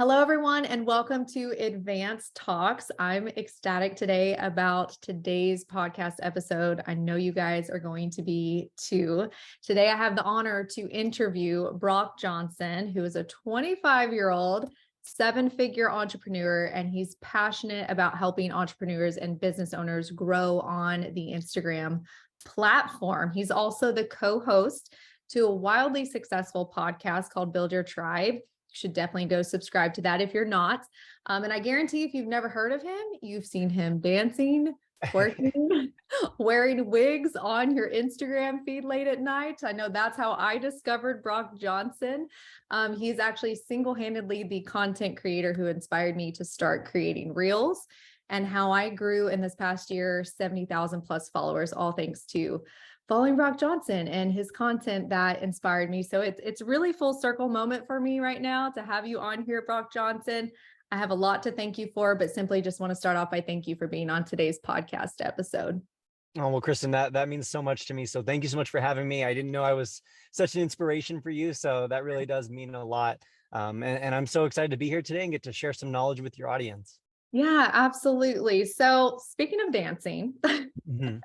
Hello, everyone, and welcome to Advanced Talks. I'm ecstatic today about today's podcast episode. I know you guys are going to be too. Today, I have the honor to interview Brock Johnson, who is a 25-year-old seven-figure entrepreneur, and he's passionate about helping entrepreneurs and business owners grow on the Instagram platform. He's also the co-host to a wildly successful podcast called Build Your Tribe. Should definitely go subscribe to that if you're not. And I guarantee if you've never heard of him, you've seen him dancing, twerking, wearing wigs on your Instagram feed late at night. I know that's how I discovered Brock Johnson. He's actually single-handedly the content creator who inspired me to start creating Reels, and how I grew in this past year 70,000 plus followers, all thanks to following Brock Johnson and his content that inspired me. So it's really full circle moment for me right now to have you on here, Brock Johnson. I have a lot to thank you for, but simply just want to start off by thank you for being on today's podcast episode. Oh, well, Kristen, that means so much to me. So thank you so much for having me. I didn't know I was such an inspiration for you. So that really does mean a lot. And I'm so excited to be here today and get to share some knowledge with your audience. Yeah, absolutely. So speaking of dancing, Mhm.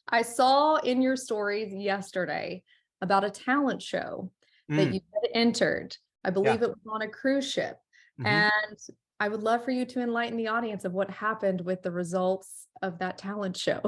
I saw in your stories yesterday about a talent show that Mm, you had entered. I yeah. believe it was on a cruise ship. Mhm. And I would love for you to enlighten the audience of what happened with the results of that talent show.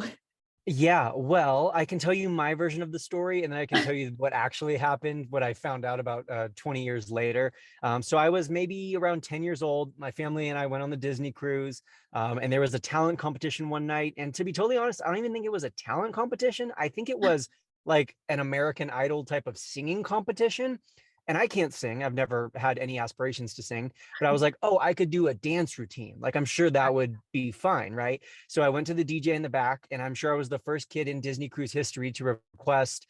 Yeah, well, I can tell you my version of the story, and then I can tell you what actually happened, what I found out about 20 years later. So I was maybe around 10 years old. My family and I went on the Disney cruise, and there was a talent competition one night. And to be totally honest, I don't even think it was a talent competition. I think it was like an American Idol type of singing competition. And I can't sing. I've never had any aspirations to sing, but I was like, oh, I could do a dance routine. Like, I'm sure that would be fine, right? So I went to the DJ in the back, and I'm sure I was the first kid in Disney Cruise history to request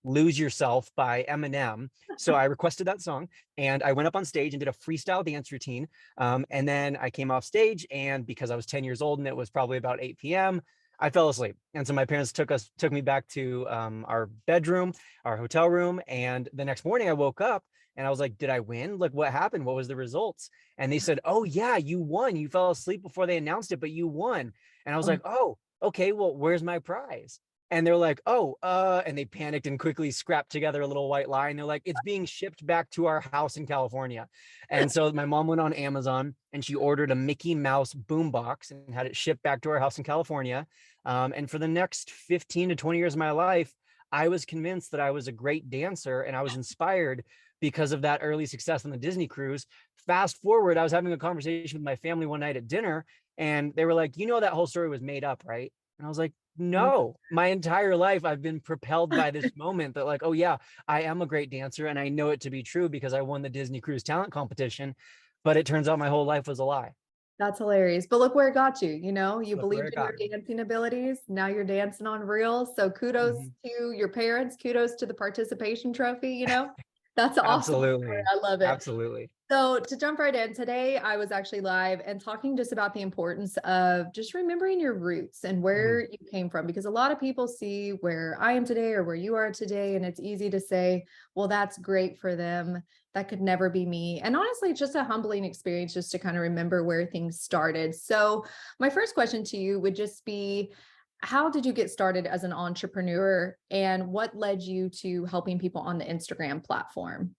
Lose Yourself by Eminem. So I requested that song, and I went up on stage and did a freestyle dance routine. And then I came off stage, and because I was 10 years old and it was probably about 8 p.m., I fell asleep. And so my parents took me back to our bedroom, our hotel room. And the next morning I woke up and I was like, did I win? Like, what happened? What was the results? And they said, oh yeah, you won. You fell asleep before they announced it, but you won. And I was like, oh, okay, well, where's my prize? And they're like, oh, and they panicked and quickly scrapped together a little white lie. And they're like, it's being shipped back to our house in California. And so my mom went on Amazon and she ordered a Mickey Mouse boombox and had it shipped back to our house in California. And for the next 15 to 20 years of my life, I was convinced that I was a great dancer, and I was inspired because of that early success on the Disney cruise. Fast forward, I was having a conversation with my family one night at dinner, and they were like, you know, that whole story was made up, right? And I was like, no, my entire life I've been propelled by this moment that, like, oh yeah, I am a great dancer, and I know it to be true because I won the Disney Cruise talent competition. But it turns out my whole life was a lie. That's hilarious. But look where it got you. You Look where believed it in your got me. dancing abilities. Now you're dancing on Reels. So kudos Mhm. to your parents. Kudos to the participation trophy. That's awesome. Absolutely. I love it. Absolutely. So to jump right in, today I was actually live and talking just about the importance of just remembering your roots and Mhm. where you came from, because a lot of people see where I am today or where you are today, and it's easy to say, well, that's great for them. That could never be me. And honestly, it's just a humbling experience just to kind of remember where things started. So my first question to you would just be, how did you get started as an entrepreneur, and what led you to helping people on the Instagram platform?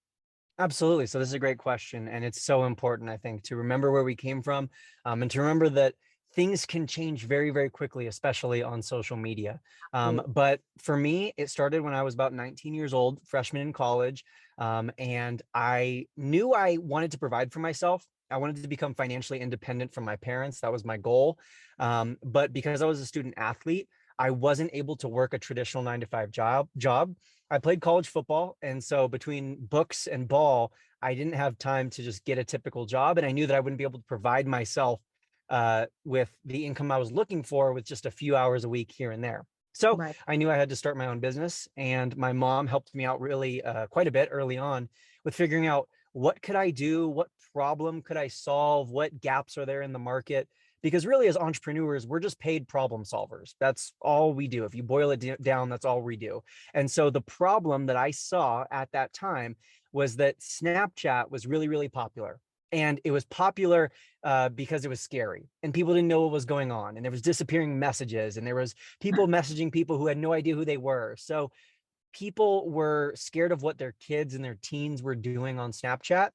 Absolutely. So this is a great question, and it's so important, I think, to remember where we came from, and to remember that things can change very, very quickly, especially on social media. But for me, it started when I was about 19 years old, freshman in college, and I knew I wanted to provide for myself. I wanted to become financially independent from my parents. That was my goal. But because I was a student athlete, I wasn't able to work a traditional 9 to 5 job. I played college football, and so between books and ball, I didn't have time to just get a typical job, and I knew that I wouldn't be able to provide myself with the income I was looking for with just a few hours a week here and there. So Right. I knew I had to start my own business, and my mom helped me out really quite a bit early on with figuring out what could I do, what problem could I solve, what gaps are there in the market. Because really, as entrepreneurs, we're just paid problem solvers. That's all we do. If you boil it down, that's all we do. And so the problem that I saw at that time was that Snapchat was really, really popular. And it was popular because it was scary and people didn't know what was going on. And there was disappearing messages and there was people messaging people who had no idea who they were. So people were scared of what their kids and their teens were doing on Snapchat.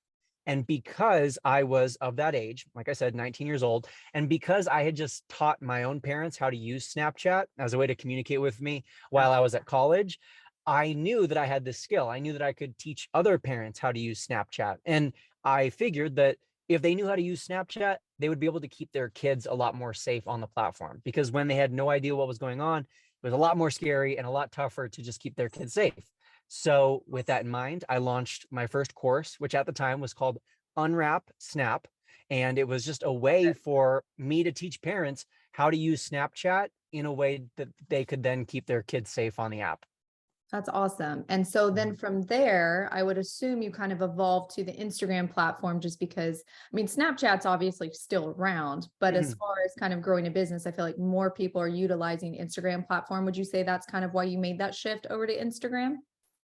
And because I was of that age, like I said, 19 years old, and because I had just taught my own parents how to use Snapchat as a way to communicate with me while I was at college, I knew that I had this skill. I knew that I could teach other parents how to use Snapchat. And I figured that if they knew how to use Snapchat, they would be able to keep their kids a lot more safe on the platform, because when they had no idea what was going on, it was a lot more scary and a lot tougher to just keep their kids safe. So with that in mind, I launched my first course, which at the time was called Unwrap Snap. And it was just a way for me to teach parents how to use Snapchat in a way that they could then keep their kids safe on the app. That's awesome. And so then from there, I would assume you kind of evolved to the Instagram platform just because, I mean, Snapchat's obviously still around, but as Mhm. far as kind of growing a business, I feel like more people are utilizing Instagram platform. Would you say that's kind of why you made that shift over to Instagram?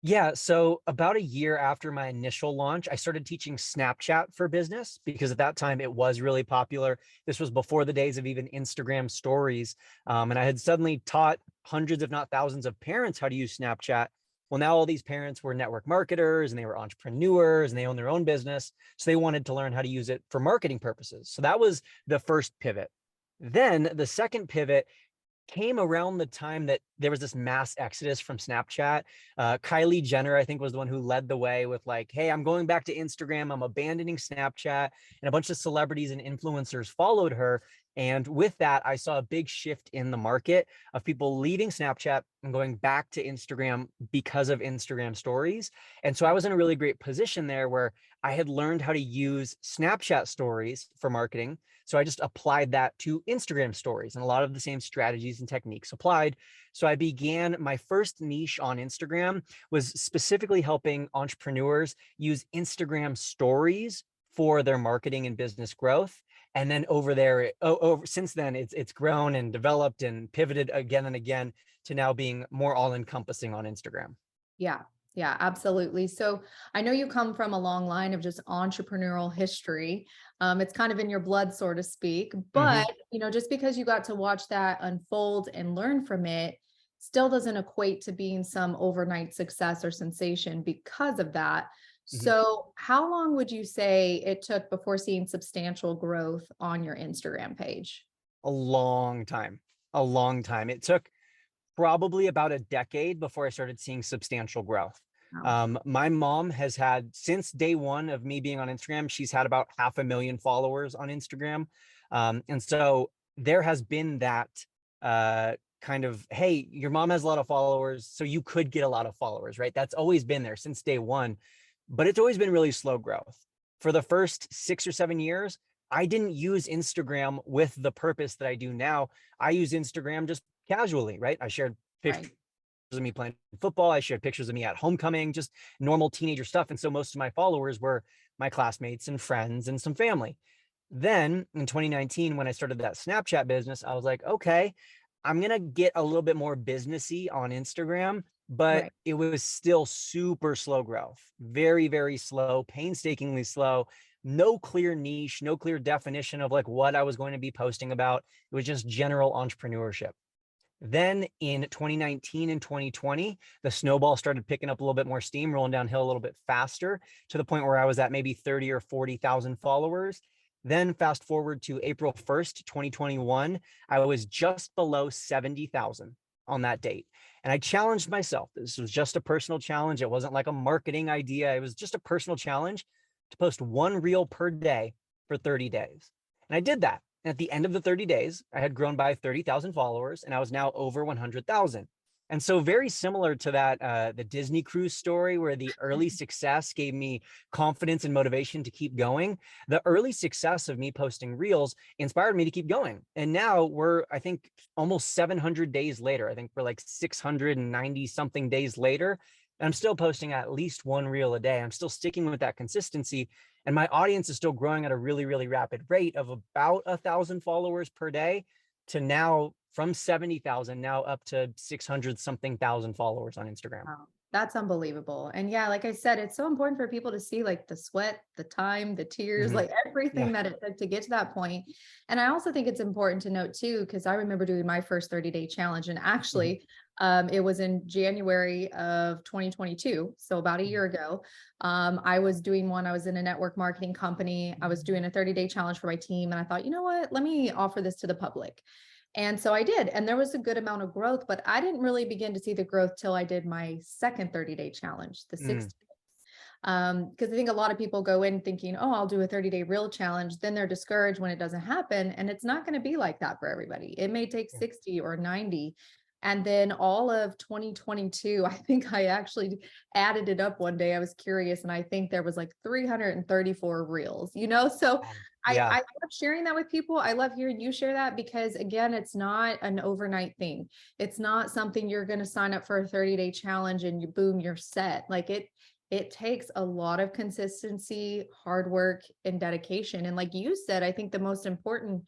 Yeah, so about a year after my initial launch, I started teaching Snapchat for business because at that time it was really popular. This was before the days of even Instagram stories. And I had suddenly taught hundreds, if not thousands, of parents how to use Snapchat. Well, now all these parents were network marketers and they were entrepreneurs and they own their own business. So they wanted to learn how to use it for marketing purposes. So that was the first pivot. Then the second pivot came around the time that there was this mass exodus from Snapchat. Kylie Jenner, I think, was the one who led the way with like, hey, I'm going back to Instagram. I'm abandoning Snapchat. And a bunch of celebrities and influencers followed her. And with that, I saw a big shift in the market of people leaving Snapchat and going back to Instagram because of Instagram stories. And so I was in a really great position there where I had learned how to use Snapchat stories for marketing. So I just applied that to Instagram stories, and a lot of the same strategies and techniques applied. So I began my first niche on Instagram was specifically helping entrepreneurs use Instagram stories for their marketing and business growth. And then over there, over since then, it's grown and developed and pivoted again and again to now being more all encompassing on Instagram. Yeah. Yeah, absolutely. So I know you come from a long line of just entrepreneurial history. It's kind of in your blood, so to speak. But, Mhm. just because you got to watch that unfold and learn from it still doesn't equate to being some overnight success or sensation because of that. Mhm. So, how long would you say it took before seeing substantial growth on your Instagram page? A long time, a long time. It took probably about a decade before I started seeing substantial growth. Wow. My mom has had, since day one of me being on Instagram, she's had about 500,000 followers on Instagram. And so there has been that kind of, hey, your mom has a lot of followers, so you could get a lot of followers, right? That's always been there since day one, but it's always been really slow growth. For the first 6 or 7 years, I didn't use Instagram with the purpose that I do now. I use Instagram just casually, right? I shared pictures Right. of me playing football. I shared pictures of me at homecoming, just normal teenager stuff. And so most of my followers were my classmates and friends and some family. Then in 2019, when I started that Snapchat business, I was like, okay, I'm going to get a little bit more businessy on Instagram, but Right. it was still super slow growth, very, very slow, painstakingly slow. No clear niche, no clear definition of like what I was going to be posting about. It was just general entrepreneurship. Then in 2019 and 2020, the snowball started picking up a little bit more steam, rolling downhill a little bit faster to the point where I was at maybe 30 or 40,000 followers. Then fast forward to April 1st, 2021, I was just below 70,000 on that date. And I challenged myself. This was just a personal challenge. It wasn't like a marketing idea. It was just a personal challenge to post one reel per day for 30 days. And I did that. And at the end of the 30 days, I had grown by 30,000 followers and I was now over 100,000. And so very similar to that, the Disney cruise story where the early success gave me confidence and motivation to keep going. The early success of me posting reels inspired me to keep going. And now we're, I think, almost 700 days later. I think we're like 690 something days later. And I'm still posting at least one reel a day. I'm still sticking with that consistency. And my audience is still growing at a really, really rapid rate of about 1,000 followers per day to now from 70,000 now up to 600 something thousand followers on Instagram. Wow. That's unbelievable. And yeah, like I said, it's so important for people to see like the sweat, the time, the tears, Mhm. like everything Yeah. that it took to get to that point. And I also think it's important to note too, because I remember doing my first 30-day challenge. And Mhm. actually, it was in January of 2022. So about a Mhm. year ago. I was doing one, I was in a network marketing company. I was doing a 30-day challenge for my team. And I thought, you know what, let me offer this to the public. And so I did, and there was a good amount of growth, but I didn't really begin to see the growth till I did my second 30-day challenge, the Mm. 60. Because I think a lot of people go in thinking, oh, I'll do a 30-day real challenge. Then they're discouraged when it doesn't happen. And it's not going to be like that for everybody. It may take Yeah. 60 or 90. And then all of 2022, I think I actually added it up one day. I was curious, and I think there was like 334 reels, So Wow. I Yeah. love sharing that with people. I love hearing you share that because again, it's not an overnight thing. It's not something you're going to sign up for a 30-day challenge and you boom, you're set. Like it takes a lot of consistency, hard work, and dedication. And like you said, I think the most important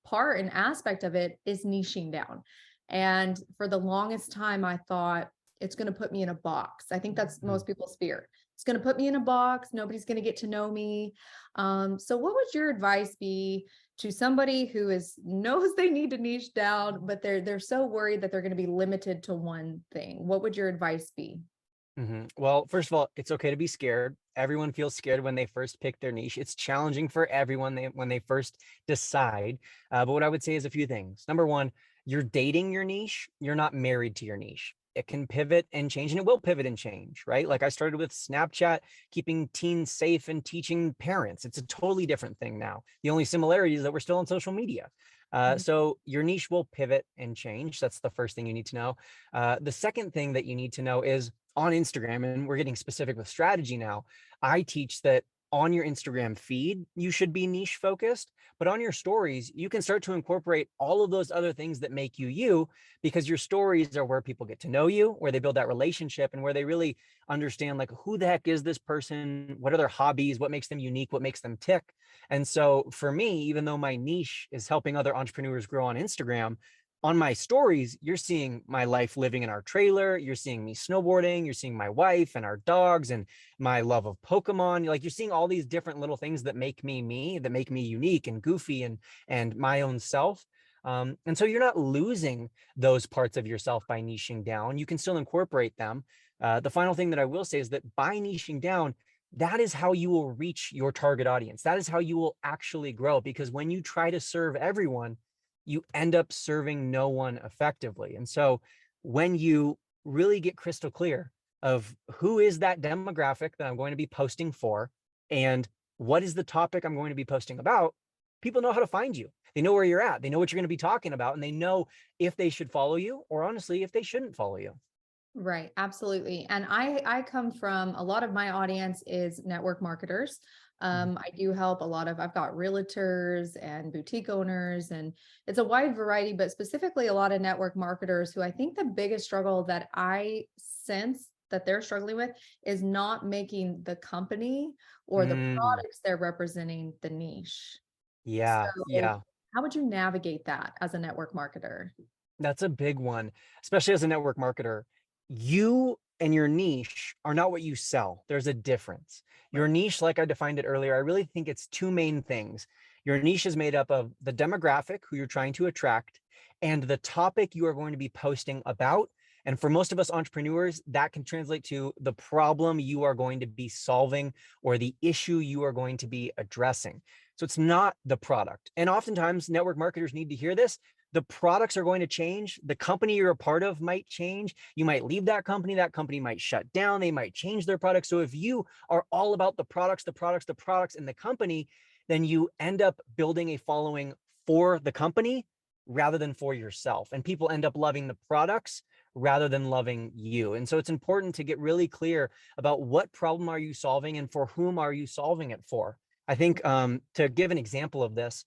part and aspect of it is niching down. And for the longest time, I thought it's going to put me in a box. I think that's Mhm. most people's fear. It's going to put me in a box. Nobody's going to get to know me. So what would your advice be to somebody who is knows they need to niche down, but they're so worried that they're going to be limited to one thing? What would your advice be? Well, first of all, it's okay to be scared. Everyone feels scared when they first pick their niche. It's challenging for everyone when they first decide. But what I would say is a few things. Number one, you're dating your niche. You're not married to your niche. It can pivot and change, and it will pivot and change, right? Like I started with Snapchat, keeping teens safe and teaching parents. It's a totally different thing now. The only similarity is that we're still on social media. Mhm. So your niche will pivot and change. That's the first thing you need to know. The second thing that you need to know is on Instagram, and we're getting specific with strategy now, I teach that on your Instagram feed, you should be niche focused, but on your stories, you can start to incorporate all of those other things that make you you, because your stories are where people get to know you, where they build that relationship, and where they really understand like who the heck is this person? What are their hobbies? What makes them unique? What makes them tick? And so for me, even though my niche is helping other entrepreneurs grow on Instagram, on my stories, you're seeing my life living in our trailer. You're seeing me snowboarding. You're seeing my wife and our dogs and my love of Pokemon. Like you're seeing all these different little things that make me me, that make me unique and goofy and my own self. And so you're not losing those parts of yourself by niching down. You can still incorporate them. The final thing that I will say is that by niching down, that is how you will reach your target audience. That is how you will actually grow. Because when you try to serve everyone, you end up serving no one effectively. And so when you really get crystal clear of who is that demographic that I'm going to be posting for and what is the topic I'm going to be posting about, people know how to find you. They know where you're at. They know what you're going to be talking about, and they know if they should follow you or honestly, if they shouldn't follow you. Right, absolutely. And I come from a lot of my audience is network marketers. Mhm. I do help a lot of I've got realtors and boutique owners, and it's a wide variety, but specifically a lot of network marketers who I think the biggest struggle that I sense that they're struggling with is not making the company or the Mm, products they're representing the niche. yeah, So yeah. how would you navigate that as a network marketer? That's a big one, especially as a network marketer. You and your niche are not what you sell. There's a difference. Your Right. niche, like I defined it earlier, I really think it's two main things. Your niche is made up of the demographic who you're trying to attract and the topic you are going to be posting about. And for most of us entrepreneurs, that can translate to the problem you are going to be solving or the issue you are going to be addressing. So it's not the product. And oftentimes, network marketers need to hear this. The products are going to change. The company you're a part of might change. You might leave that company might shut down. They might change their products. So if you are all about the products, in the company, then you end up building a following for the company rather than for yourself. And people end up loving the products rather than loving you. And so it's important to get really clear about what problem are you solving and for whom are you solving it for. I think to give an example of this,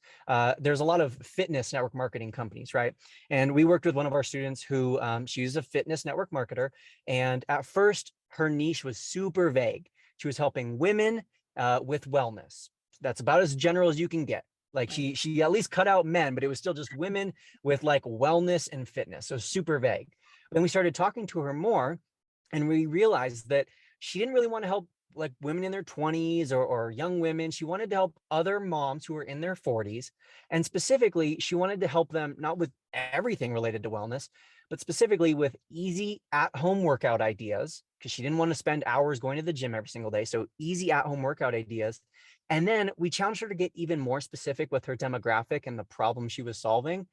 there's a lot of fitness network marketing companies, right? And we worked with one of our students who she's a fitness network marketer. And at first, her niche was super vague. She was helping women with wellness. That's about as general as you can get. Like Right. she at least cut out men, but it was still just women with like wellness and fitness. So super vague. Then we started talking to her more, And we realized that she didn't really want to help like women in their 20s or young women. She wanted to help other moms who were in their 40s. And specifically, she wanted to help them not with everything related to wellness, but specifically with easy at-home workout ideas, because she didn't want to spend hours going to the gym every single day. So easy at-home workout ideas. And then we challenged her to get even more specific with her demographic and the problem she was solving.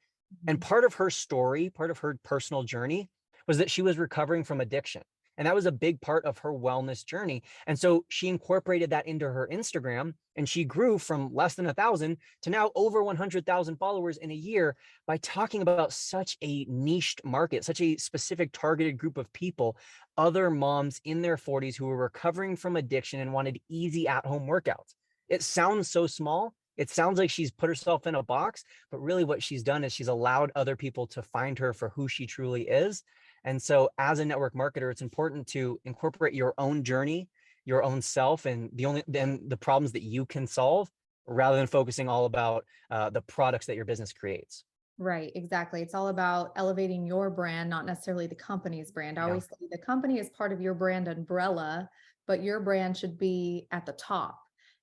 And Mhm. part of her story, part of her personal journey was that she was recovering from addiction. And that was a big part of her wellness journey. And so she incorporated that into her Instagram, and she grew from less than 1,000 to now over 100,000 followers in a year by talking about such a niched market, such a specific targeted group of people, other moms in their 40s who were recovering from addiction and wanted easy at home workouts. It sounds so small. It sounds like she's put herself in a box, but really what she's done is she's allowed other people to find her for who she truly is. And so as a network marketer, it's important to incorporate your own journey, your own self, and the problems that you can solve rather than focusing all about the products that your business creates. Right, exactly. It's all about elevating your brand, not necessarily the company's brand. I Yeah. always say the company is part of your brand umbrella, but your brand should be at the top.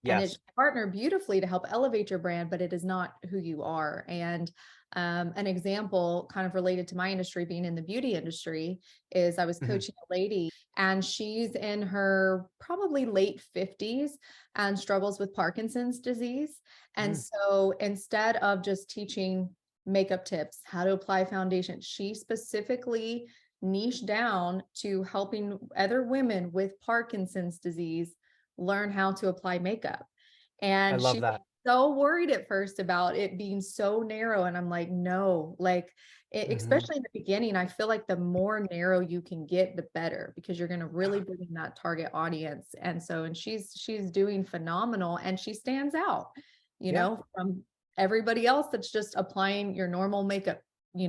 And it Yes. should partner beautifully to help elevate your brand, but it is not who you are. And an example, kind of related to my industry, being in the beauty industry, is I was Mhm. coaching a lady, and she's in her probably late 50s and struggles with Parkinson's disease. And Mm. so instead of just teaching makeup tips, how to apply foundation, she specifically niched down to helping other women with Parkinson's disease learn how to apply makeup. I And love she was that. so worried at first about it being so narrow. And I'm like, no, like, Mhm. especially in the beginning, I feel like the more narrow you can get, the better, because you're going to really bring in that target audience. And so, and she's doing phenomenal, and she stands out, Yeah, from everybody else that's just applying your normal makeup, I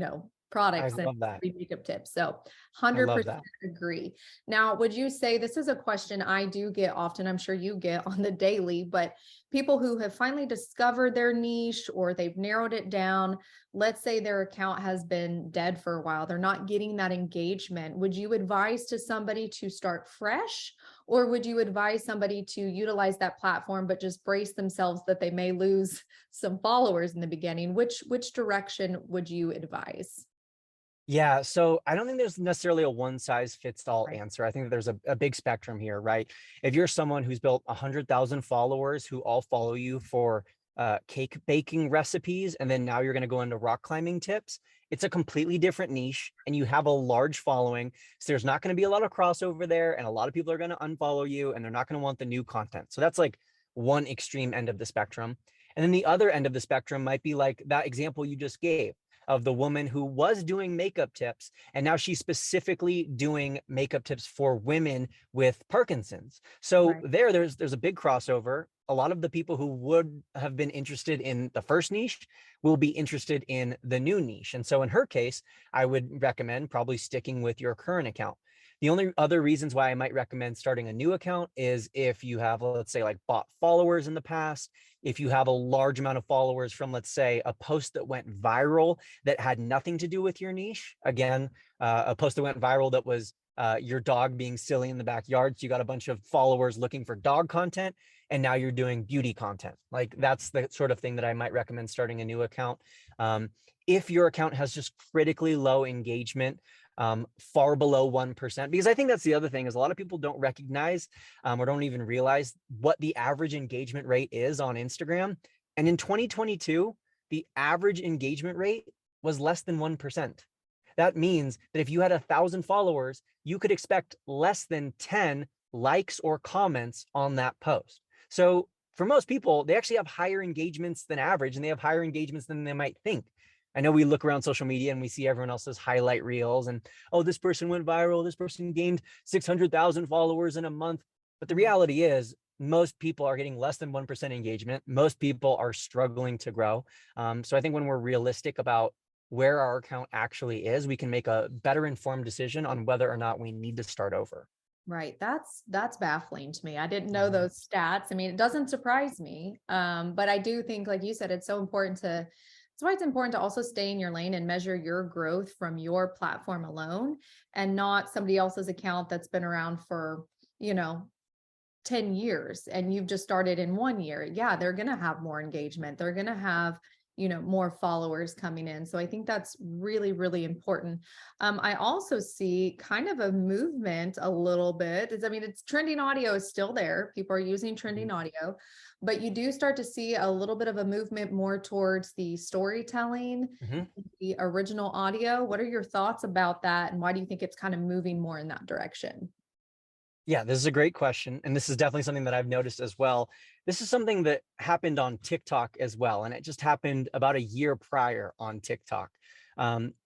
products and love that. free makeup tips. So I love 100% that. agree. Now, would you say, this is a question I do get often, I'm sure you get on the daily, but people who have finally discovered their niche or they've narrowed it down, let's say their account has been dead for a while, they're not getting that engagement. Would you advise to somebody to start fresh, or would you advise somebody to utilize that platform but just brace themselves that they may lose some followers in the beginning? Which direction would you advise? Yeah, so I don't think there's necessarily a one size fits all Right. answer. I think that there's a big spectrum here, right? If you're someone who's built 100,000 followers who all follow you for cake baking recipes, and then now you're going to go into rock climbing tips, it's a completely different niche, and you have a large following. So there's not going to be a lot of crossover there, and a lot of people are going to unfollow you, and they're not going to want the new content. So that's like one extreme end of the spectrum. And then the other end of the spectrum might be like that example you just gave of the woman who was doing makeup tips, and now she's specifically doing makeup tips for women with Parkinson's. So Right. there's a big crossover. A lot of the people who would have been interested in the first niche will be interested in the new niche. And so in her case, I would recommend probably sticking with your current account. The only other reasons why I might recommend starting a new account is if you have, let's say, like bought followers in the past, if you have a large amount of followers from, let's say, a post that went viral that had nothing to do with your niche. Again, a post that went viral that was your dog being silly in the backyard. So you got a bunch of followers looking for dog content, and now you're doing beauty content. Like that's the sort of thing that I might recommend starting a new account. Um, if your account has just critically low engagement, far below 1%, because I think that's the other thing is a lot of people don't recognize or don't even realize what the average engagement rate is on Instagram. And in 2022, the average engagement rate was less than 1%. That means that if you had 1,000 followers, you could expect less than 10 likes or comments on that post. So for most people, they actually have higher engagements than average, and they have higher engagements than they might think. I know we look around social media and we see everyone else's highlight reels and, oh, this person went viral, this person gained 600,000 followers in a month. But the reality is, most people are getting less than 1% engagement. Most people are struggling to grow. So I think when we're realistic about where our account actually is, we can make a better informed decision on whether or not we need to start over. Right. That's baffling to me. I didn't know Mhm. those stats. I mean, it doesn't surprise me. But I do think, like you said, it's so important That's why it's important to also stay in your lane and measure your growth from your platform alone and not somebody else's account that's been around for, you know, 10 years and you've just started in 1 year. Yeah, they're going to have more engagement. They're going to have, more followers coming in. So I think that's really, really important. I also see kind of a movement a little bit. It's trending audio is still there. People are using trending audio, but you do start to see a little bit of a movement more towards the storytelling, Mhm. the original audio. What are your thoughts about that? And why do you think it's kind of moving more in that direction? Yeah, this is a great question. And this is definitely something that I've noticed as well. This is something that happened on TikTok as well. And it just happened about a year prior on TikTok.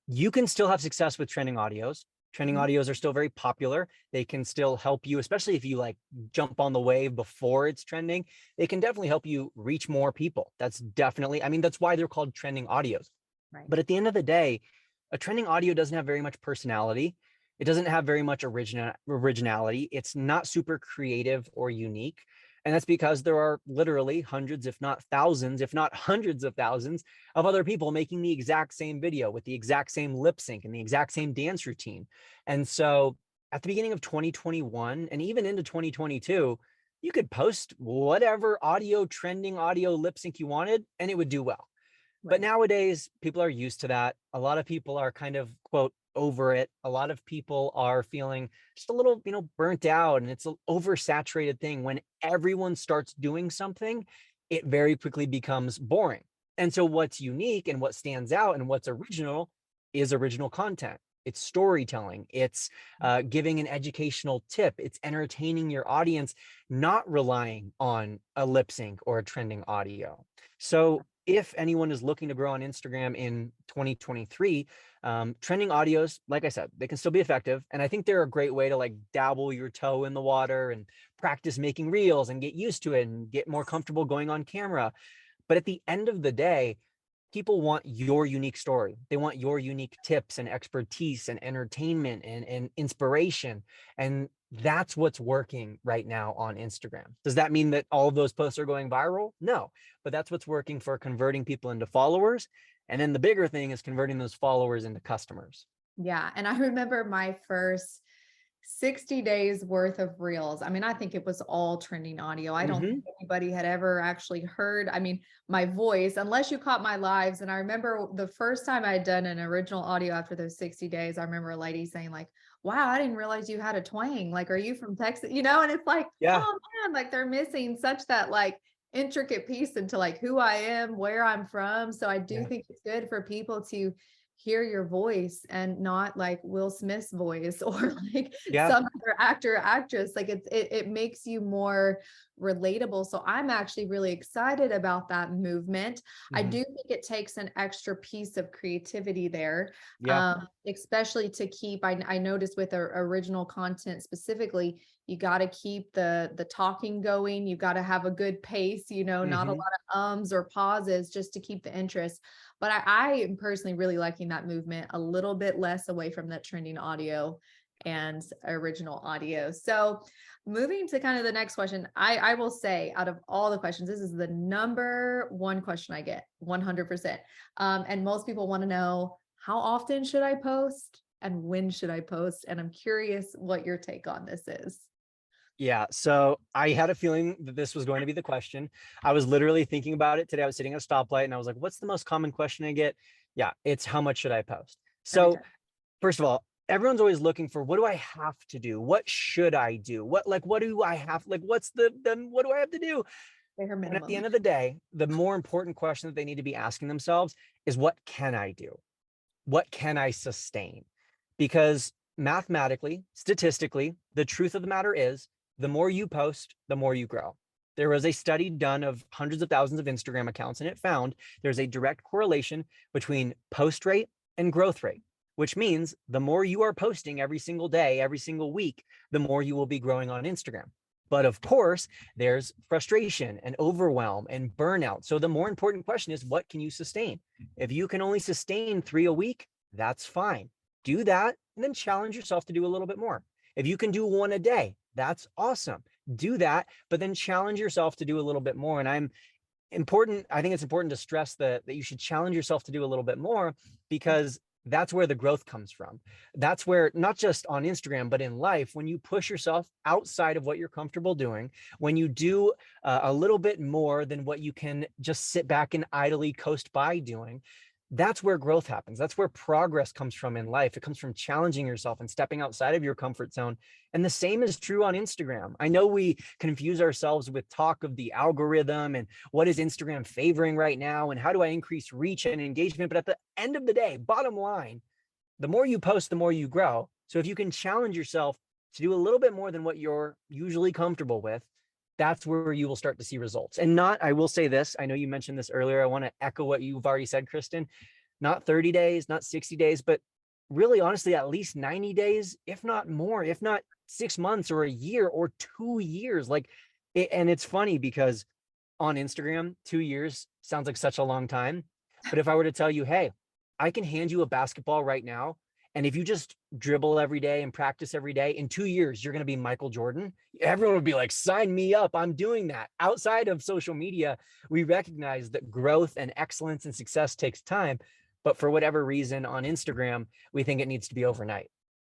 You can still have success with trending audios. Trending Mhm. audios are still very popular. They can still help you, especially if you like jump on the wave before it's trending. They can definitely help you reach more people. That's definitely, I mean, that's why they're called trending audios. Right. But at the end of the day, a trending audio doesn't have very much personality. It doesn't have very much originality. It's not super creative or unique. And that's because there are literally hundreds, if not thousands, if not hundreds of thousands of other people making the exact same video with the exact same lip sync and the exact same dance routine. And so at the beginning of 2021 and even into 2022, you could post whatever audio, trending audio lip sync you wanted, and it would do well. But Right. nowadays, people are used to that. A lot of people are kind of, quote, over it. A lot of people are feeling just a little, burnt out, and it's an oversaturated thing. When everyone starts doing something, it very quickly becomes boring. And so what's unique and what stands out and what's original is original content. It's storytelling. It's giving an educational tip. It's entertaining your audience, not relying on a lip sync or a trending audio. So if anyone is looking to grow on Instagram in 2023, trending audios, like I said, they can still be effective. And I think they're a great way to like dabble your toe in the water and practice making reels and get used to it and get more comfortable going on camera. But at the end of the day, people want your unique story. They want your unique tips and expertise and entertainment and inspiration. And that's what's working right now on Instagram. Does that mean that all of those posts are going viral? No, but that's what's working for converting people into followers. And then the bigger thing is converting those followers into customers. Yeah. And I remember my first 60 days worth of reels. I think it was all trending audio. I don't think Hmm. anybody had ever actually heard, my voice, unless you caught my lives. And I remember the first time I had done an original audio after those 60 days, I remember a lady saying like, wow, I didn't realize you had a twang. Like, are you from Texas? And it's like, Yeah. oh man, like they're missing such that like intricate piece into like who I am, where I'm from. So I do Yeah. think it's good for people to hear your voice and not like Will Smith's voice or like Yeah. some other actor or actress. Like it makes you more relatable. So I'm actually really excited about that movement. I Hmm. do think it takes an extra piece of creativity there, Yeah. especially to keep. I noticed with original content specifically, you got to keep the talking going. You got to have a good pace. Not a lot Hmm. of ums or pauses, just to keep the interest. But I am personally really liking that movement a little bit less away from that trending audio and original audio. So moving to kind of the next question, I will say out of all the questions, this is the number one question I get 100%. And most people want to know, how often should I post and when should I post? And I'm curious what your take on this is. Yeah, so I had a feeling that this was going to be the question. I was literally thinking about it today. I was sitting at a stoplight and I was like, what's the most common question I get? Yeah, it's how much should I post? Every So, time. first of all, everyone's always looking for what do I have to do? What should I do? What do I have? Like, what's then what do I have to do? Bare And at the minimum. end of the day, the more important question that they need to be asking themselves is what can I do? What can I sustain? Because mathematically, statistically, the truth of the matter is the more you post, the more you grow. There was a study done of hundreds of thousands of Instagram accounts, and it found there's a direct correlation between post rate and growth rate, which means the more you are posting every single day, every single week, the more you will be growing on Instagram. But of course, there's frustration and overwhelm and burnout. So the more important question is, what can you sustain? If you can only sustain 3 a week, that's fine. Do that and then challenge yourself to do a little bit more. If you can do 1 a day, that's awesome. Do that, but then challenge yourself to do a little bit more. And I'm I think it's important to stress that you should challenge yourself to do a little bit more, because that's where the growth comes from. That's where, not just on Instagram, but in life, when you push yourself outside of what you're comfortable doing, when you do a little bit more than what you can just sit back and idly coast by doing, that's where growth happens. That's where progress comes from in life. It comes from challenging yourself and stepping outside of your comfort zone. And the same is true on Instagram. I know we confuse ourselves with talk of the algorithm and what is Instagram favoring right now and how do I increase reach and engagement. But at the end of the day, bottom line, the more you post, the more you grow. So if you can challenge yourself to do a little bit more than what you're usually comfortable with, that's where you will start to see results. And not, I will say this, I know you mentioned this earlier. I want to echo what you've already said, Kristen. Not 30 days, not 60 days, but really honestly, at least 90 days, if not more, if not 6 months or a year or 2 years. And it's funny because on Instagram, 2 years sounds like such a long time. But if I were to tell you, hey, I can hand you a basketball right now, and if you just dribble every day and practice every day, in 2 years, you're going to be Michael Jordan. Everyone would be like, sign me up. I'm doing that. Outside of social media, we recognize that growth and excellence and success takes time. But for whatever reason on Instagram, we think it needs to be overnight.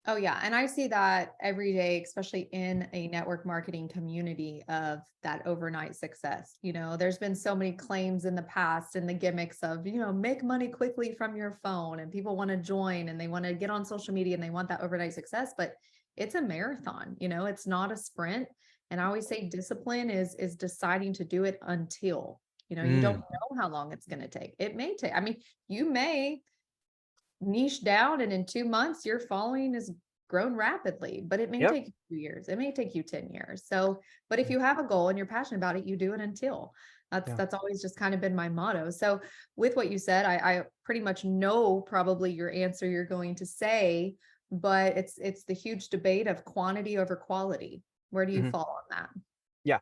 Oh yeah. And I see that every day, especially in a network marketing community, of that overnight success. There's been so many claims in the past and the gimmicks of, make money quickly from your phone, and people want to join and they want to get on social media and they want that overnight success, but it's a marathon, it's not a sprint. And I always say discipline is deciding to do it until, you don't know how long it's going to take. It may take, you may niche down and in 2 months your following has grown rapidly, but it may Yep. take you 2 years, it may take you 10 years. So, but if you have a goal and you're passionate about it, you do it until. That's always just kind of been my motto. So with what you said, I pretty much know probably your answer you're going to say, but it's the huge debate of quantity over quality. Where do you fall on that? Yeah.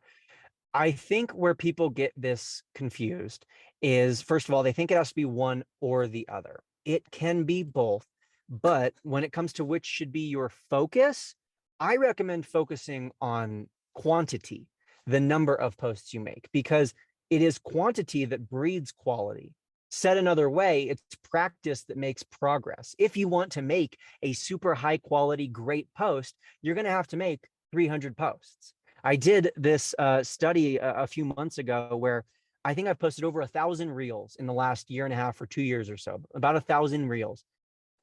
I think where people get this confused is, first of all, they think it has to be one or the other. It can be both, but when it comes to which should be your focus, I recommend focusing on quantity, the number of posts you make, because it is quantity that breeds quality. Said another way, it's practice that makes progress. If you want to make a super high quality, great post, you're going to have to make 300 posts. I did this study a few months ago where I think I've posted over 1,000 reels in the last year and a half or 2 years or so, about 1,000 reels.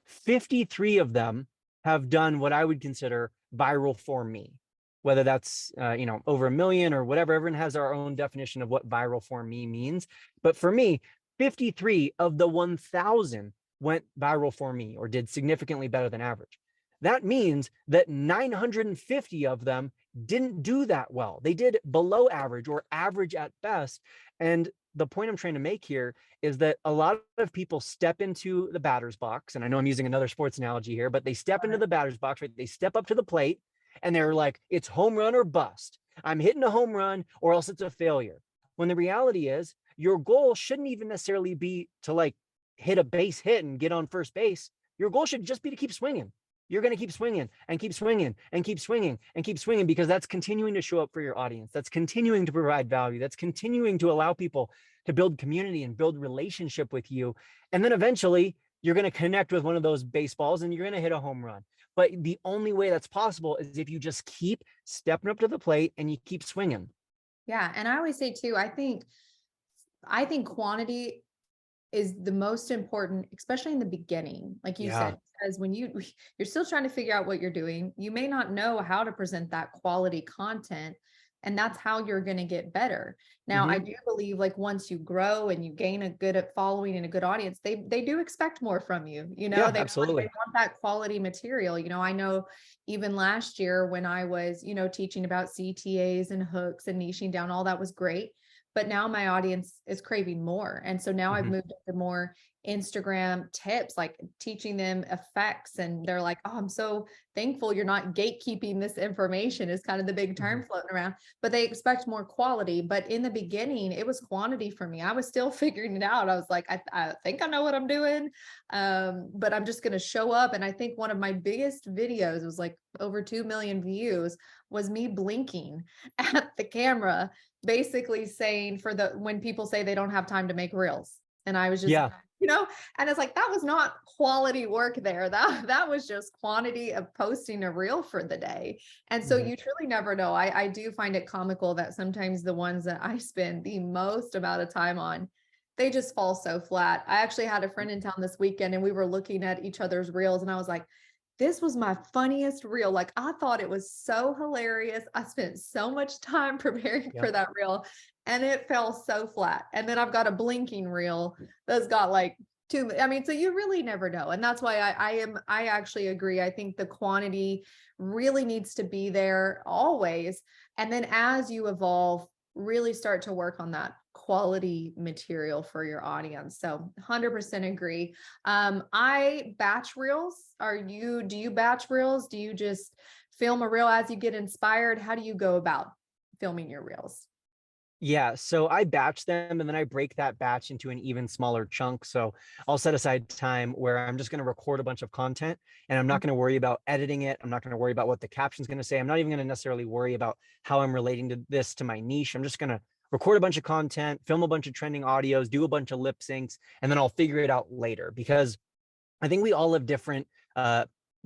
53 of them have done what I would consider viral for me, whether that's, over 1 million or whatever. Everyone has our own definition of what viral for me means. But for me, 53 of the 1,000 went viral for me or did significantly better than average. That means that 950 of them didn't do that well. They did below average or average at best. And the point I'm trying to make here is that a lot of people step into the batter's box. And I know I'm using another sports analogy here, but they step into the batter's box, right? They step up to the plate and they're like, it's home run or bust. I'm hitting a home run or else it's a failure. When the reality is your goal shouldn't even necessarily be to hit a base hit and get on first base. Your goal should just be to keep swinging. You're going to keep swinging and keep swinging and keep swinging and keep swinging, because that's continuing to show up for your audience. That's continuing to provide value. That's continuing to allow people to build community and build relationship with you. And then eventually you're going to connect with one of those baseballs and you're going to hit a home run. But the only way that's possible is if you just keep stepping up to the plate and you keep swinging. Yeah. And I always say too, I think quantity is the most important, especially in the beginning, like you said, because when you're still trying to figure out what you're doing, you may not know how to present that quality content. And that's how you're going to get better. Now, I do believe once you grow and you gain a good following and a good audience, they do expect more from you. Absolutely. They want that quality material. I know even last year when I was, teaching about CTAs and hooks and niching down, all that was great. But now my audience is craving more. And so now I've moved into more Instagram tips, like teaching them effects. And they're like, oh, I'm so thankful you're not gatekeeping this information, is kind of the big term Mhm. floating around. But they expect more quality. But in the beginning, it was quantity for me. I was still figuring it out. I was like, I think I know what I'm doing. But I'm just going to show up. And I think one of my biggest videos was like over 2 million views, was me blinking at the camera, basically saying, for the when people say they don't have time to make reels. And I was just, Yeah. you know, and it's like that was not quality work there. That was just quantity of posting a reel for the day. And so Mhm. you truly never know. I do find it comical that sometimes the ones that I spend the most amount of time on, they just fall so flat. I actually had a friend in town this weekend and we were looking at each other's reels and I was like, this was my funniest reel. Like I thought it was so hilarious. I spent so much time preparing for Yep. that reel and it fell so flat. And then I've got a blinking reel that's got like two. I mean, so you really never know. And that's why I actually agree. I think the quantity really needs to be there always. And then as you evolve, really start to work on that quality material for your audience. So 100% agree. I batch reels. Do you batch reels? Do you just film a reel as you get inspired? How do you go about filming your reels? Yeah, so I batch them and then I break that batch into an even smaller chunk. So I'll set aside time where I'm just going to record a bunch of content and I'm not going to worry about editing it. I'm not going to worry about what the caption's going to say. I'm not even going to necessarily worry about how I'm relating to this to my niche. I'm just going to record a bunch of content, film a bunch of trending audios, do a bunch of lip syncs, and then I'll figure it out later because I think we all have different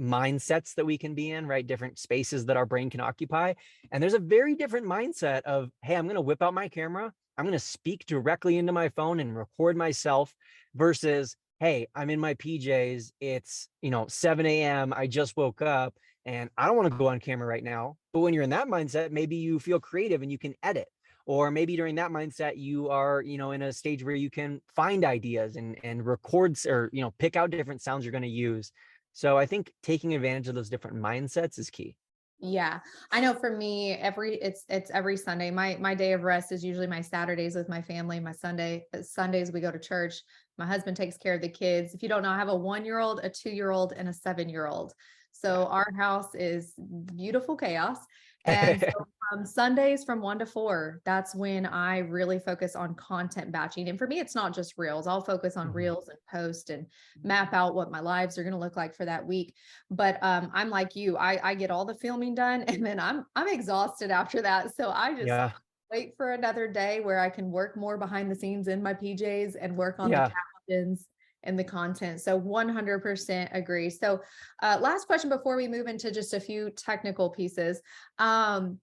mindsets that we can be in, right? Different spaces that our brain can occupy. And there's a very different mindset of, hey, I'm going to whip out my camera. I'm going to speak directly into my phone and record myself versus, hey, I'm in my PJs. It's, 7 a.m. I just woke up and I don't want to go on camera right now. But when you're in that mindset, maybe you feel creative and you can edit, or maybe during that mindset you are in a stage where you can find ideas and records, or pick out different sounds you're going to use. So I think taking advantage of those different mindsets is key. Yeah. I know for me, it's every Sunday. My day of rest is usually my Saturdays with my family. My Sundays we go to church. My husband takes care of the kids. If you don't know, I have a 1-year-old, a 2-year-old, and a 7-year-old. So our house is beautiful chaos. And Yeah. so Sundays from 1 to 4, that's when I really focus on content batching. And for me, it's not just reels. I'll focus on Mhm. reels and post and map out what my lives are going to look like for that week. But I'm like you, I get all the filming done and then I'm exhausted after that. So I just Yeah. wait for another day where I can work more behind the scenes in my PJs and work on the Yeah. captions and the content. So 100% agree. So last question before we move into just a few technical pieces. Um,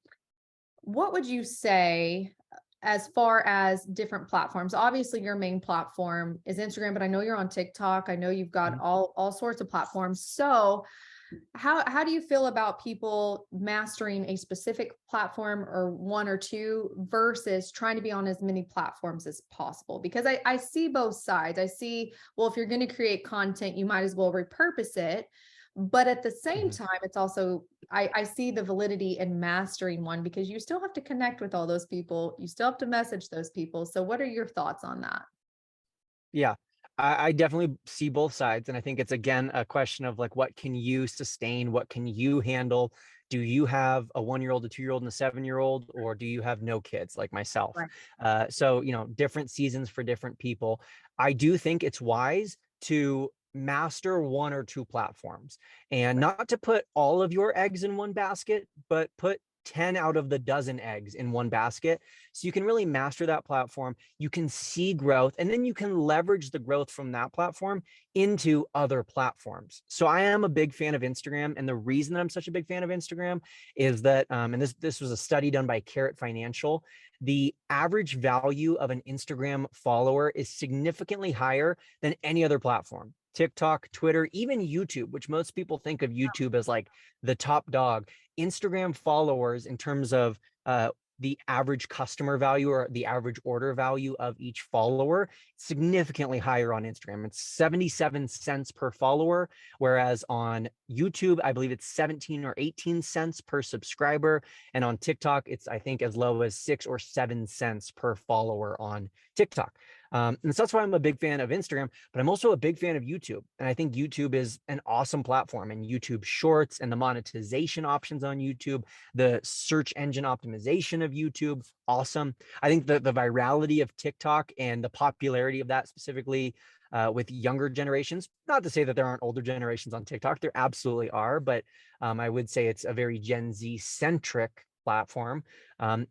what would you say as far as different platforms? Obviously, your main platform is Instagram, but I know you're on TikTok. I know you've got Mhm. all sorts of platforms. So how do you feel about people mastering a specific platform or one or two versus trying to be on as many platforms as possible? Because I see both sides. I see, well, if you're going to create content, you might as well repurpose it. But at the same Mhm. time, it's also, I see the validity in mastering one because you still have to connect with all those people. You still have to message those people. So what are your thoughts on that? Yeah, I definitely see both sides. And I think it's, again, a question of like, what can you sustain? What can you handle? Do you have a 1-year-old, a 2-year-old, and a 7-year-old, or do you have no kids like myself? Right. So, different seasons for different people. I do think it's wise to master one or two platforms and not to put all of your eggs in one basket, but put 10 out of the dozen eggs in one basket. So you can really master that platform. You can see growth, and then you can leverage the growth from that platform into other platforms. So I am a big fan of Instagram. And the reason that I'm such a big fan of Instagram is that, and this was a study done by Carrot Financial, the average value of an Instagram follower is significantly higher than any other platform. TikTok, Twitter, even YouTube, which most people think of YouTube as like the top dog. Instagram followers, in terms of the average customer value or the average order value of each follower, significantly higher on Instagram. It's 77 cents per follower, whereas on YouTube, I believe it's 17 or 18 cents per subscriber. And on TikTok, it's, I think, as low as 6 or 7 cents per follower on TikTok. And so that's why I'm a big fan of Instagram, but I'm also a big fan of YouTube. And I think YouTube is an awesome platform, and YouTube Shorts and the monetization options on YouTube, the search engine optimization of YouTube, awesome. I think the virality of TikTok and the popularity of that specifically with younger generations, not to say that there aren't older generations on TikTok, there absolutely are, but I would say it's a very Gen Z centric platform.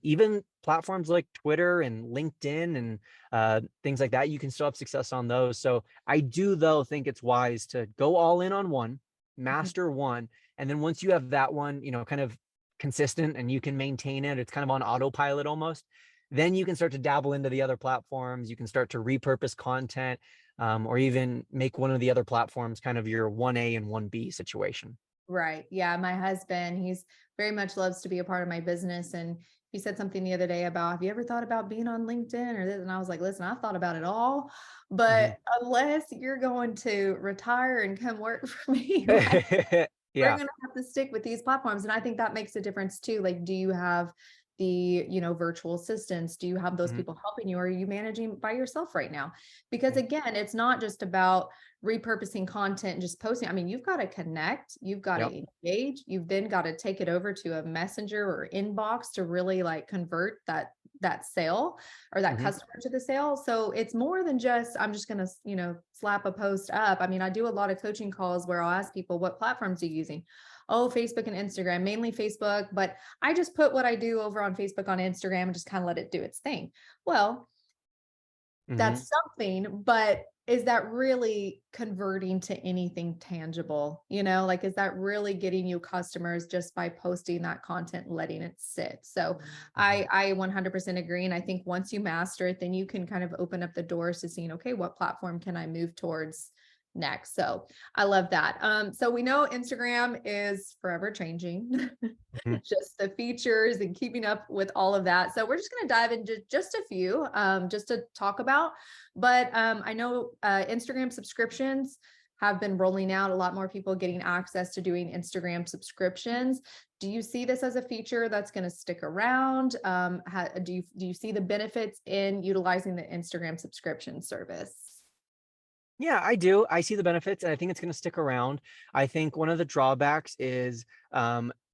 Even platforms like Twitter and LinkedIn and things like that, you can still have success on those. So I do, though, think it's wise to go all in on one, master one, and then once you have that one, kind of consistent and you can maintain it, it's kind of on autopilot almost, then you can start to dabble into the other platforms. You can start to repurpose content, or even make one of the other platforms kind of your 1A and 1B situation. Right. Yeah. My husband, he's very much loves to be a part of my business. And he said something the other day about, have you ever thought about being on LinkedIn or this? And I was like, listen, I've thought about it all, Mhm. but unless you're going to retire and come work for me, like, we're Yeah. going to have to stick with these platforms. And I think that makes a difference too. Like, do you have the, virtual assistants? Do you have those Mhm. people helping you? Or are you managing by yourself right now? Because Yeah. again, it's not just about repurposing content and just posting. I mean, you've got to connect, you've got Yep. to engage, you've then got to take it over to a messenger or inbox to really like convert that sale or that Mhm. customer to the sale. So it's more than just, I'm just going to, slap a post up. I mean, I do a lot of coaching calls where I'll ask people, what platforms are you using? Oh, Facebook and Instagram, mainly Facebook, but I just put what I do over on Facebook on Instagram and just kind of let it do its thing. Well, Mhm. that's something, but is that really converting to anything tangible? Like, is that really getting you customers just by posting that content, and letting it sit? So Mhm. I 100% agree. And I think once you master it, then you can kind of open up the doors to seeing, okay, what platform can I move towards next? So I love that. So we know Instagram is forever changing. Mhm. Just the features and keeping up with all of that. So we're just going to dive into just a few, just to talk about. But I know Instagram subscriptions have been rolling out, a lot more people getting access to doing Instagram subscriptions. Do you see this as a feature that's going to stick around? Do you see the benefits in utilizing the Instagram subscription service? Yeah, I do. I see the benefits, and I think it's going to stick around. I think one of the drawbacks is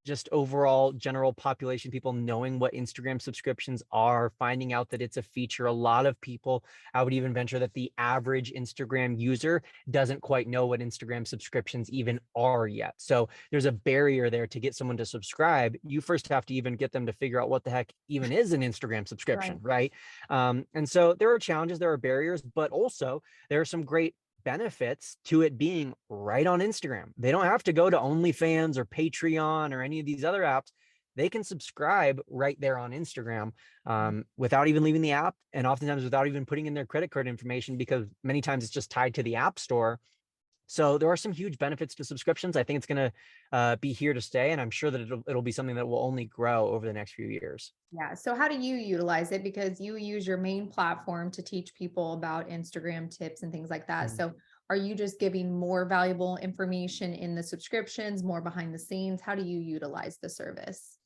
just overall general population people knowing what Instagram subscriptions are, finding out that it's a feature. A lot of people, I would even venture that the average Instagram user doesn't quite know what Instagram subscriptions even are yet. So there's a barrier there to get someone to subscribe. You first have to even get them to figure out what the heck even is an Instagram Right. subscription, right? And so there are challenges, there are barriers, but also there are some great benefits to it being right on Instagram. They don't have to go to OnlyFans or Patreon or any of these other apps. They can subscribe right there on Instagram, without even leaving the app, and oftentimes without even putting in their credit card information, because many times it's just tied to the app store. So there are some huge benefits to subscriptions. I think it's going to be here to stay, and I'm sure that it'll be something that will only grow over the next few years. Yeah. So how do you utilize it? Because you use your main platform to teach people about Instagram tips and things like that. Mhm. So are you just giving more valuable information in the subscriptions, more behind the scenes? How do you utilize the service?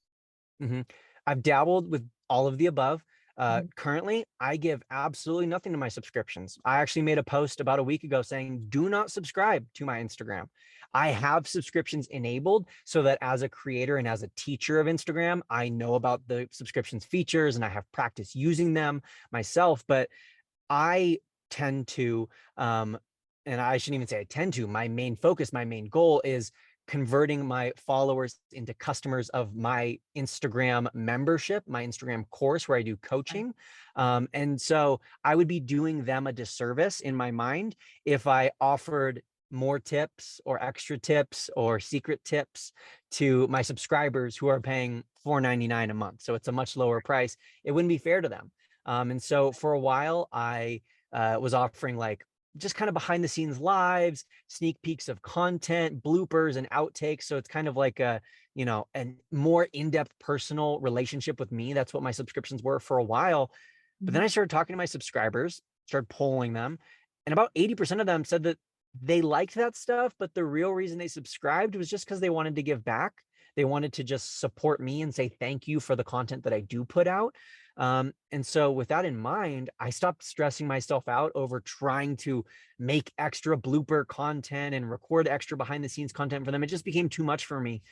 Mhm. I've dabbled with all of the above. Mhm. Currently, I give absolutely nothing to my subscriptions. I actually made a post about a week ago saying, do not subscribe to my Instagram. I have subscriptions enabled so that as a creator and as a teacher of Instagram, I know about the subscriptions features and I have practice using them myself. But I tend to, and I shouldn't even say I tend to, my main focus, my main goal is converting my followers into customers of my Instagram membership, my Instagram course where I do Right. coaching. And so I would be doing them a disservice in my mind if I offered more tips or extra tips or secret tips to my subscribers who are paying $4.99 a month. So it's a much lower price. It wouldn't be fair to them. And so for a while, I was offering like just kind of behind the scenes lives, sneak peeks of content, bloopers, and outtakes. So it's kind of like a more in-depth personal relationship with me. That's what my subscriptions were for a while. But then Mhm. I started talking to my subscribers, started polling them, and about 80% of them said that they liked that stuff, but the real reason they subscribed was just because they wanted to give back. They wanted to just support me and say thank you for the content that I do put out. And so with that in mind, I stopped stressing myself out over trying to make extra blooper content and record extra behind the scenes content for them. It just became too much for me.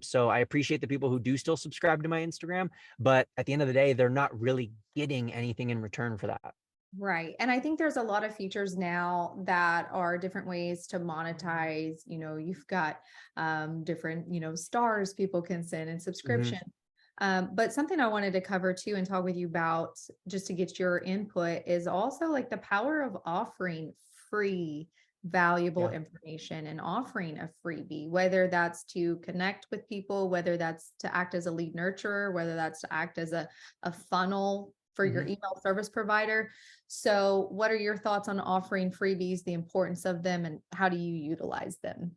So I appreciate the people who do still subscribe to my Instagram, but at the end of the day, they're not really getting anything in return for that. Right. And I think there's a lot of features now that are different ways to monetize. You've got different, stars people can send and Mhm. subscription. But something I wanted to cover too and talk with you about just to get your input is also like the power of offering free, valuable Yeah. information and offering a freebie, whether that's to connect with people, whether that's to act as a lead nurturer, whether that's to act as a funnel for your Mhm. email service provider. So, what are your thoughts on offering freebies, the importance of them, and how do you utilize them?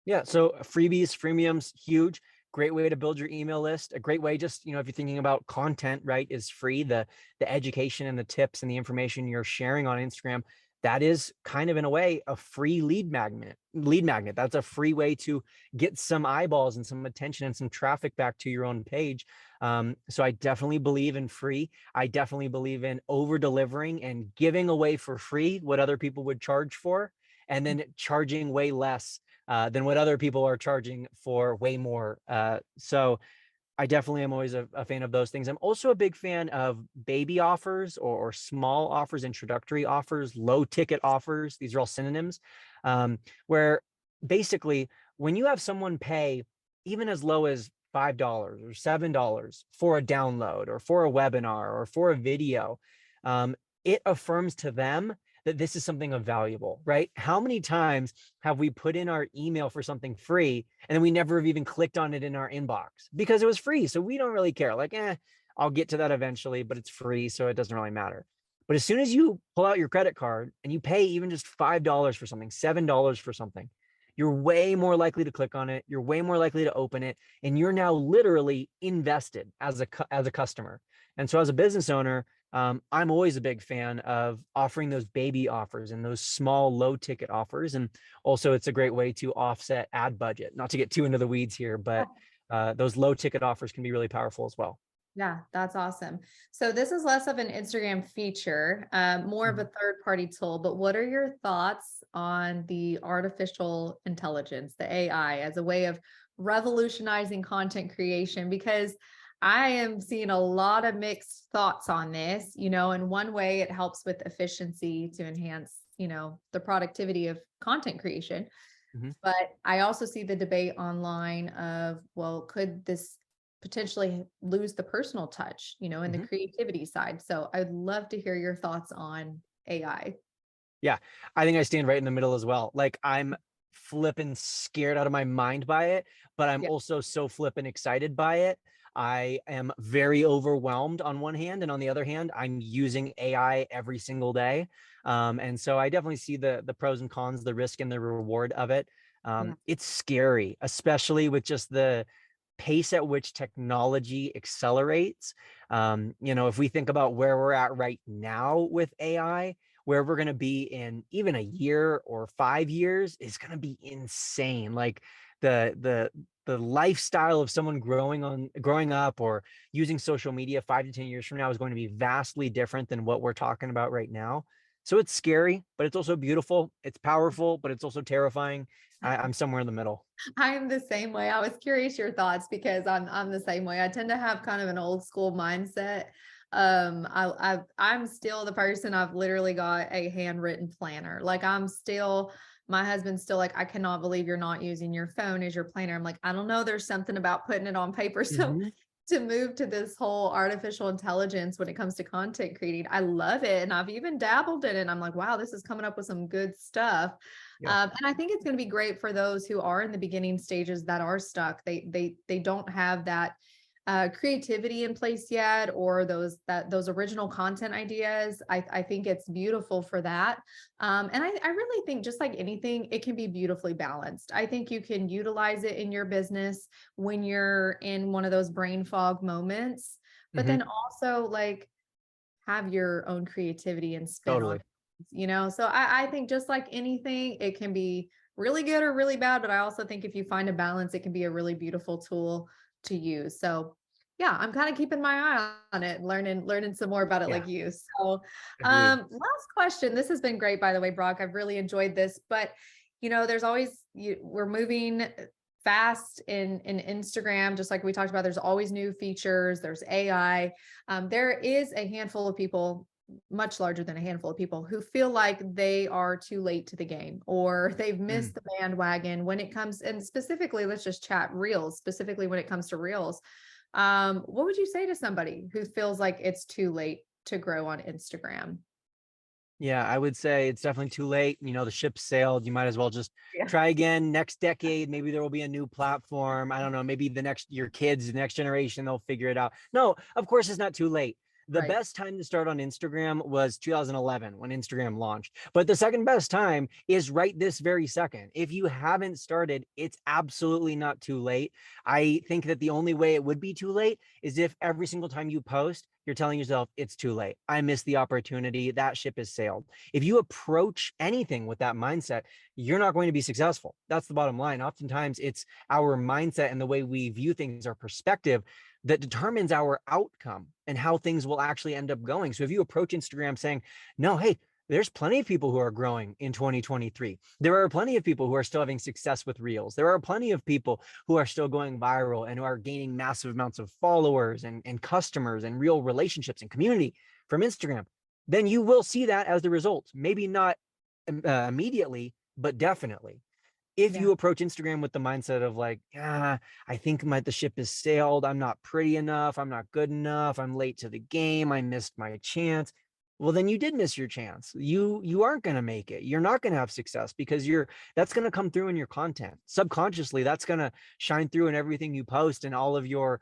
Yeah. So freebies, freemiums, huge. Great way to build your email list. A great way, just if you're thinking about content, right, is free. The education and the tips and the information you're sharing on Instagram, that is kind of in a way a free lead magnet. Lead magnet. That's a free way to get some eyeballs and some attention and some traffic back to your own page. So I definitely believe in free. I definitely believe in over delivering and giving away for free what other people would charge for, and then charging way less than what other people are charging for way more. So I definitely am always a fan of those things. I'm also a big fan of baby offers or small offers, introductory offers, low ticket offers. These are all synonyms, where basically when you have someone pay even as low as $5 or $7 for a download or for a webinar or for a video, um, it affirms to them that this is something of valuable, right? How many times have we put in our email for something free and then we never have even clicked on it in our inbox because it was free? So we don't really care. Like, I'll get to that eventually, but it's free, so it doesn't really matter. But as soon as you pull out your credit card and you pay even just $5 for something, $7 for something, you're way more likely to click on it. You're way more likely to open it, and you're now literally invested as a customer. And so, as a business owner, I'm always a big fan of offering those baby offers and those small, low ticket offers. And also, it's a great way to offset ad budget. Not to get too into the weeds here, but those low ticket offers can be really powerful as well. Yeah, that's awesome. So this is less of an Instagram feature, more of a Mhm. third party tool, but what are your thoughts on the artificial intelligence, the AI, as a way of revolutionizing content creation? Because I am seeing a lot of mixed thoughts on this. In one way, it helps with efficiency to enhance, the productivity of content creation. Mhm. But I also see the debate online of, well, could this potentially lose the personal touch, and the Mhm. creativity side? So I'd love to hear your thoughts on AI. Yeah, I think I stand right in the middle as well. Like, I'm flipping scared out of my mind by it, but I'm Yeah. also so flipping excited by it. I am very overwhelmed on one hand, and on the other hand, I'm using AI every single day. And so I definitely see the pros and cons, the risk and the reward of it. Yeah. It's scary, especially with just the pace at which technology accelerates. If we think about where we're at right now with AI, where we're going to be in even a year or 5 years is going to be insane. Like the lifestyle of someone growing up or using social media 5 to 10 years from now is going to be vastly different than what we're talking about right now. So it's scary, but it's also beautiful. It's powerful, but it's also terrifying. I'm somewhere in the middle. I'm the same way. I was curious your thoughts because I'm the same way. I tend to have kind of an old school mindset. I'm still the person. I've literally got a handwritten planner. Like my husband's still like, I cannot believe you're not using your phone as your planner. I'm like, I don't know. There's something about putting it on paper. So Mhm. to move to this whole artificial intelligence when it comes to content creating, I love it. And I've even dabbled in it. I'm like, wow, this is coming up with some good stuff. Yeah. And I think it's going to be great for those who are in the beginning stages that are stuck. They don't have that creativity in place yet, or those original content ideas. I think it's beautiful for that. And I really think, just like anything, it can be beautifully balanced. I think you can utilize it in your business when you're in one of those brain fog moments, but Mhm. then also like have your own creativity and spin on Totally. it. So I think just like anything, it can be really good or really bad, but I also think if you find a balance, it can be a really beautiful tool to use. So yeah, I'm kind of keeping my eye on it, learning some more about it Yeah, like you. So agreed. last question. This has been great, by the way, Brock. I've really enjoyed this, but there's always we're moving fast in Instagram, just like we talked about. There's always new features, there's AI. There is a handful of people, much larger than a handful of people, who feel like they are too late to the game or they've Mm. missed the bandwagon when it comes, and specifically, let's just chat reels, specifically when it comes to reels. What would you say to somebody who feels like it's too late to grow on Instagram? Yeah, I would say it's definitely too late. The ship sailed. You might as well just Yeah. try again next decade. Maybe there will be a new platform. I don't know. Maybe your kids, the next generation, they'll figure it out. No, of course it's not too late. The Right. best time to start on Instagram was 2011 when Instagram launched. But the second best time is right this very second. If you haven't started, it's absolutely not too late. I think that the only way it would be too late is if every single time you post, you're telling yourself it's too late. I missed the opportunity. That ship has sailed. If you approach anything with that mindset, you're not going to be successful. That's the bottom line. Oftentimes, it's our mindset and the way we view things, our perspective, that determines our outcome and how things will actually end up going. So if you approach Instagram saying, no, hey, there's plenty of people who are growing in 2023. There are plenty of people who are still having success with reels. There are plenty of people who are still going viral and who are gaining massive amounts of followers and customers and real relationships and community from Instagram. Then you will see that as the result. Maybe not immediately, but definitely. If Yeah. you approach Instagram with the mindset of like, I think the ship has sailed. I'm not pretty enough. I'm not good enough. I'm late to the game. I missed my chance. Well, then you did miss your chance. You aren't going to make it. You're not going to have success because that's going to come through in your content. Subconsciously, that's going to shine through in everything you post and all of your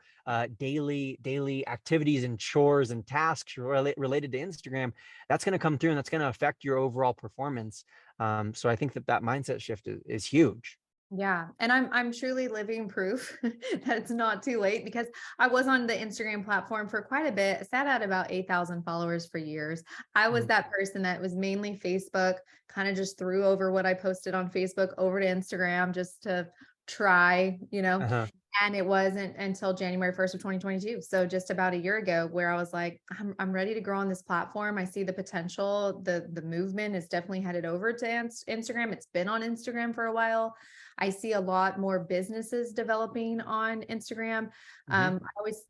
daily activities and chores and tasks related to Instagram. That's going to come through and that's going to affect your overall performance. So I think that mindset shift is huge. Yeah. And I'm truly living proof that it's not too late, because I was on the Instagram platform for quite a bit, sat at about 8,000 followers for years. I was Mhm. that person that was mainly Facebook, kind of just threw over what I posted on Facebook over to Instagram just to try. Uh-huh. And it wasn't until January 1st of 2022. So just about a year ago, where I was like, I'm ready to grow on this platform. I see the potential. The movement is definitely headed over to Instagram. It's been on Instagram for a while. I see a lot more businesses developing on Instagram. Hmm. I always,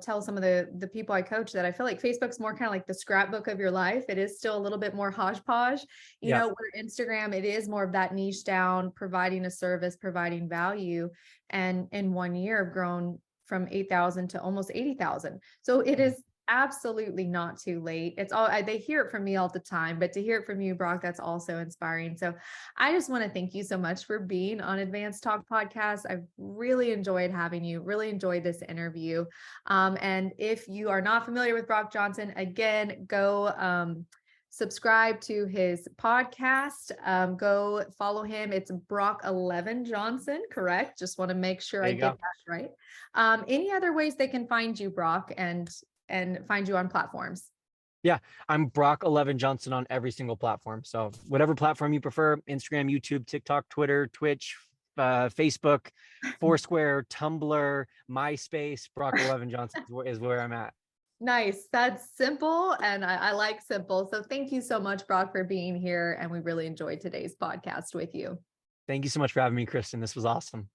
tell some of the people I coach that I feel like Facebook's more kind of like the scrapbook of your life. It is still a little bit more hodgepodge, Yeah. where Instagram, it is more of that niche down, providing a service, providing value. And in 1 year, I've grown from 8,000 to almost 80,000. So it Mhm. is absolutely not too late. It's all they hear it from me all the time, but to hear it from you, Brock, that's also inspiring. So I just want to thank you so much for being on Advanced Talk Podcast. I've really enjoyed having you, really enjoyed this interview. And if you are not familiar with Brock Johnson, again, go subscribe to his podcast. Go follow him. It's Brock 11 Johnson, correct? Just want to make sure There I you get go. that right. Any other ways they can find you, Brock, and find you on platforms? Yeah, I'm Brock 11 Johnson on every single platform. So whatever platform you prefer, Instagram, YouTube, TikTok, Twitter, Twitch, Facebook, Foursquare, Tumblr, MySpace, Brock 11 Johnson is where I'm at. Nice. That's simple. And I like simple. So thank you so much, Brock, for being here. And we really enjoyed today's podcast with you. Thank you so much for having me, Kristen. This was awesome.